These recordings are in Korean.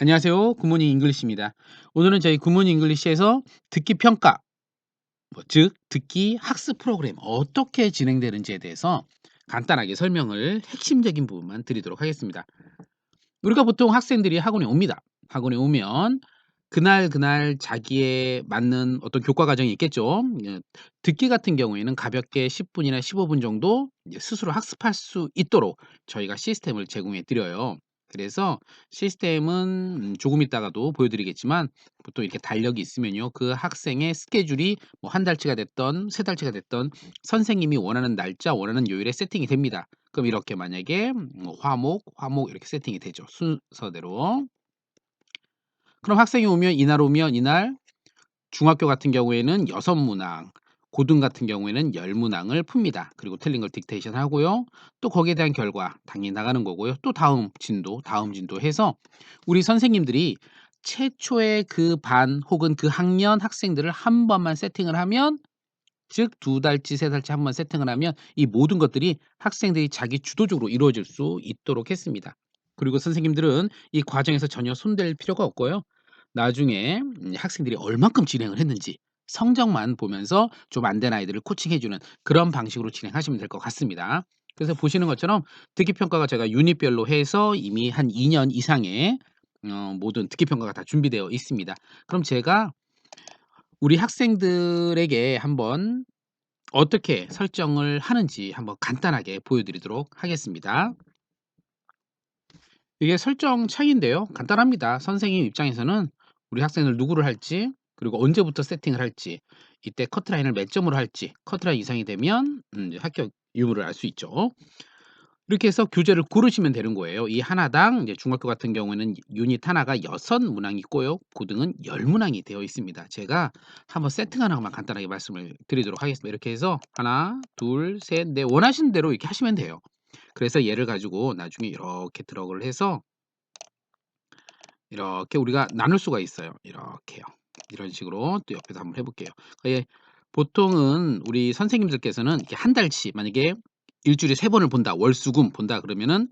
안녕하세요. 굿모닝 잉글리시입니다. 오늘은 저희 굿모닝 잉글리시에서 듣기 평가, 즉 듣기 학습 프로그램 어떻게 진행되는지에 대해서 간단하게 설명을 핵심적인 부분만 드리도록 하겠습니다. 우리가 보통 학생들이 학원에 옵니다. 학원에 오면 그날 자기에 맞는 어떤 교과 과정이 있겠죠. 듣기 같은 경우에는 가볍게 10분이나 15분 정도 스스로 학습할 수 있도록 저희가 시스템을 제공해 드려요. 그래서 시스템은 조금 있다가도 보여드리겠지만 보통 이렇게 달력이 있으면요. 그 학생의 스케줄이 뭐 한 달치가 됐던 세 달치가 됐던 선생님이 원하는 날짜, 원하는 요일에 세팅이 됩니다. 그럼 이렇게 만약에 화목 이렇게 세팅이 되죠. 순서대로. 그럼 학생이 오면 이날 중학교 같은 경우에는 6문항, 고등 같은 경우에는 10문항을 풉니다. 그리고 틀린 걸 딕테이션 하고요. 또 거기에 대한 결과 당연히 나가는 거고요. 또 다음 진도 해서 우리 선생님들이 최초의 그 반 혹은 그 학년 학생들을 한 번만 세팅을 하면, 즉 2달치, 3달치 한 번 세팅을 하면 이 모든 것들이 학생들이 자기 주도적으로 이루어질 수 있도록 했습니다. 그리고 선생님들은 이 과정에서 전혀 손댈 필요가 없고요. 나중에 학생들이 얼만큼 진행을 했는지 성적만 보면서 좀 안 된 아이들을 코칭해 주는 그런 방식으로 진행하시면 될 것 같습니다. 그래서 보시는 것처럼 듣기 평가가 제가 유닛별로 해서 이미 한 2년 이상의 모든 듣기 평가가 다 준비되어 있습니다. 그럼 제가 우리 학생들에게 한번 어떻게 설정을 하는지 한번 간단하게 보여드리도록 하겠습니다. 이게 설정 차이인데요. 간단합니다. 선생님 입장에서는 우리 학생을 누구를 할지, 그리고 언제부터 세팅을 할지, 이때 커트라인을 몇 점으로 할지, 커트라인 이상이 되면 이제 합격 유무를 알 수 있죠. 이렇게 해서 교재를 고르시면 되는 거예요. 이 하나당 이제 중학교 같은 경우에는 유닛 하나가 6문항이 있고요. 고등은 10문항이 되어 있습니다. 제가 한번 세팅하는 것만 간단하게 말씀을 드리도록 하겠습니다. 이렇게 해서 하나, 둘, 셋, 넷 원하시는 대로 이렇게 하시면 돼요. 그래서 얘를 가지고 나중에 이렇게 드래그를 해서 이렇게 우리가 나눌 수가 있어요. 이렇게요. 이런 식으로 또 옆에서 한번 해 볼게요. 예, 보통은 우리 선생님들께서는 이렇게 한 달치, 만약에 일 주일에 3번을 본다. 월, 수, 금 본다 그러면은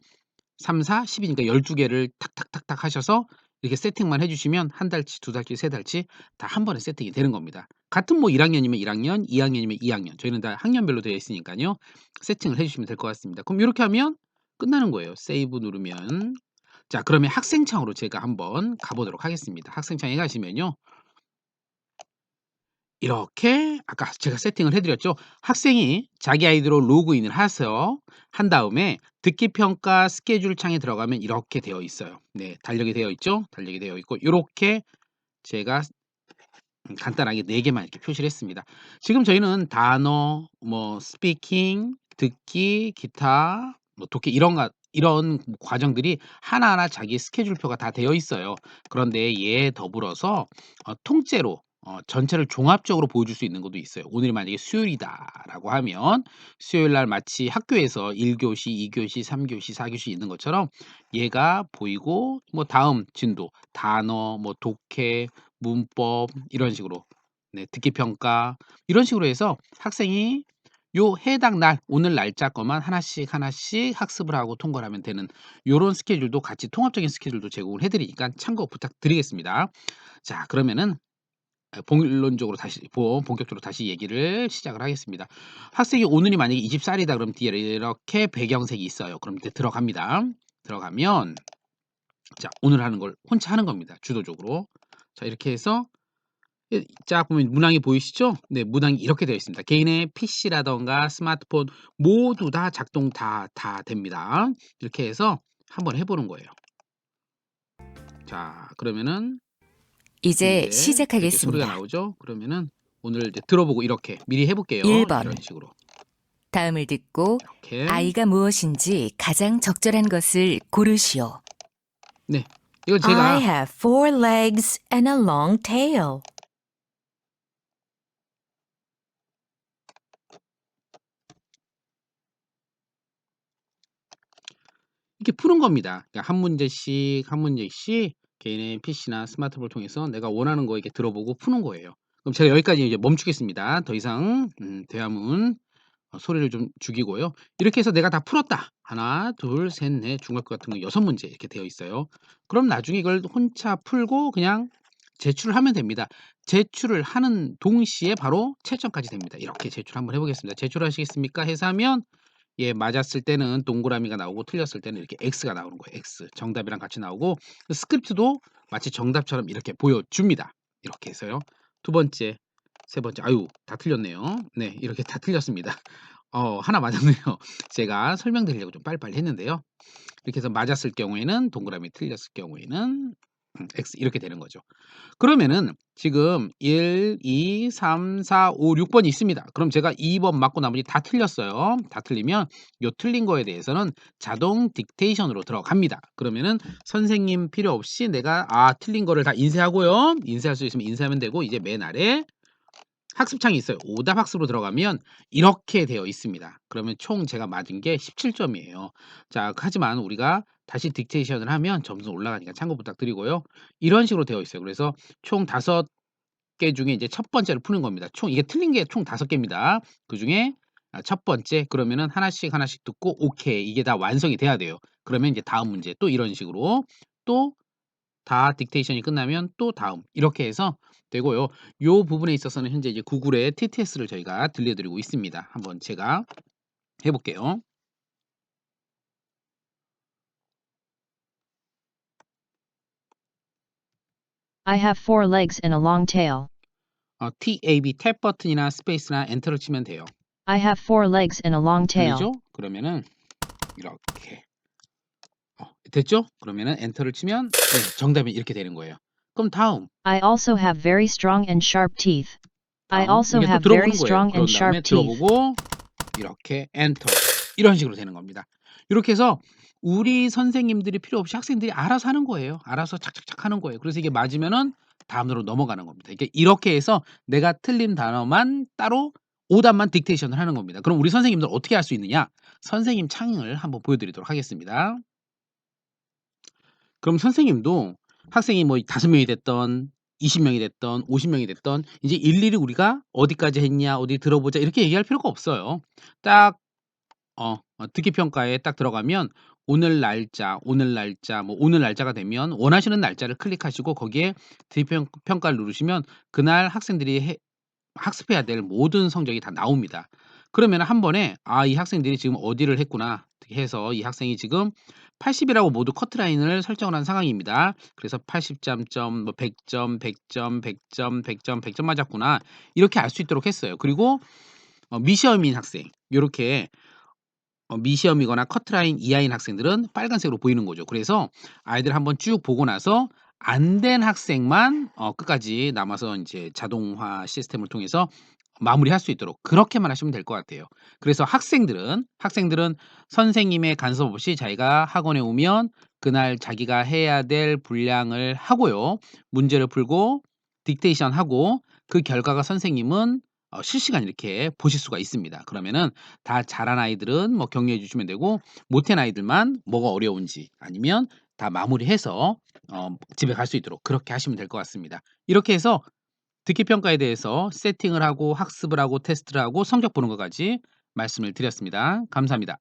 3, 4, 10 이니까 12개를 탁탁탁탁 하셔서 이렇게 세팅만 해 주시면 한 달치, 2달치, 3달치 다 한 번에 세팅이 되는 겁니다. 같은 뭐 1 학년이면 1 학년, 2 학년이면 2 학년. 저희는 다 학년별로 되어 있으니까요. 세팅을 해 주시면 될 것 같습니다. 그럼 요렇게 하면 끝나는 거예요. 세이브 누르면. 자, 그러면 학생창으로 제가 한번 가 보도록 하겠습니다. 학생창에 가시면요. 이렇게 아까 제가 세팅을 해 드렸죠. 학생이 자기 아이디로 로그인을 해서 한 다음에 듣기 평가 스케줄 창에 들어가면 이렇게 되어 있어요. 네, 달력이 되어 있죠. 달력이 되어 있고 요렇게 제가 간단하게 4 개만 이렇게 표시를 했습니다. 지금 저희는 단어, 뭐 스피킹, 듣기, 기타, 뭐 독해 이런 과정들이 하나하나 자기 스케줄표가 다 되어 있어요. 그런데 얘에 더불어서 통째로 전체를 종합적으로 보여줄 수 있는 것도 있어요. 오늘이 만약에 수요일이다라고 하면 수요일 날 마치 학교에서 1교시, 2교시, 3교시, 4교시 있는 것처럼 얘가 보이고, 뭐 다음 진도, 단어, 뭐 독해, 문법 이런 식으로, 네, 듣기 평가 이런 식으로 해서 학생이 요 해당 날 오늘 날짜 것만 하나씩 학습을 하고 통과를 하면 되는 요런 스케줄도 같이 통합적인 스케줄도 제공을 해 드리니까 참고 부탁드리겠습니다. 자, 그러면은 본론적으로 다시 본격적으로 다시 얘기를 시작을 하겠습니다. 학생이 오늘이 만약에 24 일이다 그럼 뒤에 이렇게 배경색이 있어요. 그럼 이제 들어갑니다. 들어가면 자, 오늘 하는 걸 혼자 하는 겁니다. 주도적으로. 자, 이렇게 해서 쫙 보면 문항이 보이시죠? 네, 문항이 이렇게 되어 있습니다. 개인의 PC라던가 스마트폰 모두 다 작동 다 됩니다. 이렇게 해서 한번 해 보는 거예요. 자, 그러면은 이제 이제 이렇게 소리가 시작하겠습니다. 나오죠? 그러면은 오늘 이제 들어보고 이렇게 미리 해 볼게요. 1번. 이런 식으로. 다음을 듣고 이렇게. 아이가 무엇인지 가장 적절한 것을 고르시오. 네. 이건 I 제가 have 4 legs and a long tail. 이렇게 푸는 겁니다. 그러니까 한 문제씩 개인의 PC나 스마트폰을 통해서 내가 원하는 거 이렇게 들어보고 푸는 거예요. 그럼 제가 여기까지 이제 멈추겠습니다. 더 이상 대화문 소리를 좀 죽이고요. 이렇게 해서 내가 다 풀었다. 하나, 둘, 셋, 넷, 중학교 같은 거 6문제 이렇게 되어 있어요. 그럼 나중에 이걸 혼자 풀고 그냥 제출을 하면 됩니다. 제출을 하는 동시에 바로 채점까지 됩니다. 이렇게 제출 한번 해 보겠습니다. "제출하시겠습니까?" 해서 하면 예 맞았을 때는 동그라미가 나오고 틀렸을 때는 이렇게 X가 나오는 거예요. X. 정답이랑 같이 나오고 그 스크립트도 마치 정답처럼 이렇게 보여줍니다. 이렇게 해서요. 두 번째, 세 번째 아유 다 틀렸네요. 네 이렇게 다 틀렸습니다. 하나 맞았네요. 제가 설명드리려고 좀 빨리빨리 했는데요. 이렇게 해서 맞았을 경우에는 동그라미, 틀렸을 경우에는 X 이렇게 되는 거죠. 그러면은 지금 1, 2, 3, 4, 5, 6번이 있습니다. 그럼 제가 2번 맞고 나머지 다 틀렸어요. 다 틀리면 요 틀린 거에 대해서는 자동 딕테이션으로 들어갑니다. 그러면은 선생님 필요 없이 내가 틀린 거를 다 인쇄하고요. 인쇄할 수 있으면 인쇄하면 되고 이제 맨 아래 학습창이 있어요. 오답 학습으로 들어가면 이렇게 되어 있습니다. 그러면 총 제가 맞은 게 17점이에요. 자, 하지만 우리가 다시 딕테이션을 하면 점수 올라가니까 참고 부탁드리고요. 이런 식으로 되어 있어요. 그래서 총 5개 중에 이제 첫 번째를 푸는 겁니다. 총 이게 틀린 게 총 5개입니다. 그중에 첫 번째 그러면은 하나씩 하나씩 듣고 오케이 이게 다 완성이 돼야 돼요. 그러면 이제 다음 문제 또 이런 식으로 또 다 딕테이션이 끝나면 또 다음 이렇게 해서 되고요. 요 부분에 있어서는 현재 이제 구글의 TTS를 저희가 들려드리고 있습니다. 한번 제가 해 볼게요. I have 4 legs and a long tail. TAB 탭 버튼이나 스페이스나 엔터를 치면 돼요. I have 4 legs and a long tail. 들리죠? 그러면은 이렇게 됐죠? 그러면은 엔터를 치면 네, 정답이 이렇게 되는 거예요. 그럼 다음 I also have very strong and sharp teeth. I 다음 also 이게 또 have 들어보는 very 거예요. strong 그런 and 다음에 sharp teeth. 들어보고 이렇게 엔터 이런 식으로 되는 겁니다. 이렇게 해서 우리 선생님들이 필요 없이 학생들이 알아서 하는 거예요. 알아서 착착착 하는 거예요. 그래서 이게 맞으면은 다음으로 넘어가는 겁니다. 이렇게 해서 내가 틀린 단어만 따로 오답만 딕테이션을 하는 겁니다. 그럼 우리 선생님들 어떻게 할 수 있느냐? 선생님 창을 한번 보여드리도록 하겠습니다. 그럼 선생님도 학생이 뭐 5명이 됐던 20명이 됐던 50명이 됐던 이제 일일이 우리가 "어디까지 했냐? 어디 들어보자." 이렇게 얘기할 필요가 없어요. 딱 듣기 평가에 딱 들어가면 오늘 날짜 뭐 오늘 날짜가 되면 원하시는 날짜를 클릭하시고 거기에 듣기 평가를 누르시면 그날 학생들이 학습해야 될 모든 성적이 다 나옵니다. 그러면 한 번에 이 학생들이 지금 어디를 했구나 해서 이 학생이 지금 80 이라고 모두 커트라인을 설정을 한 상황입니다. 그래서 80점 뭐 100점, 100점, 100점, 100점, 100점 맞았구나. 이렇게 알 수 있도록 했어요. 그리고 미시험인 학생 요렇게 미시험이거나 커트라인 이하인 학생들은 빨간색으로 보이는 거죠. 그래서 아이들 한번 쭉 보고 나서 안 된 학생만 끝까지 남아서 인제 자동화 시스템을 통해서 마무리할 수 있도록 그렇게만 하시면 될 것 같아요. 그래서 학생들은 선생님의 간섭 없이 자기가 학원에 오면 그날 자기가 해야 될 분량을 하고요. 문제를 풀고 딕테이션하고 그 결과가 선생님은 실시간 이렇게 보실 수가 있습니다. 그러면은 다 잘한 아이들은 뭐 격려해 주시면 되고 못한 아이들만 뭐가 어려운지 아니면 다 마무리해서 집에 갈 수 있도록 그렇게 하시면 될 것 같습니다. 이렇게 해서 듣기 평가에 대해서 세팅을 하고 학습을 하고 테스트를 하고 성적 보는 것까지 말씀을 드렸습니다. 감사합니다.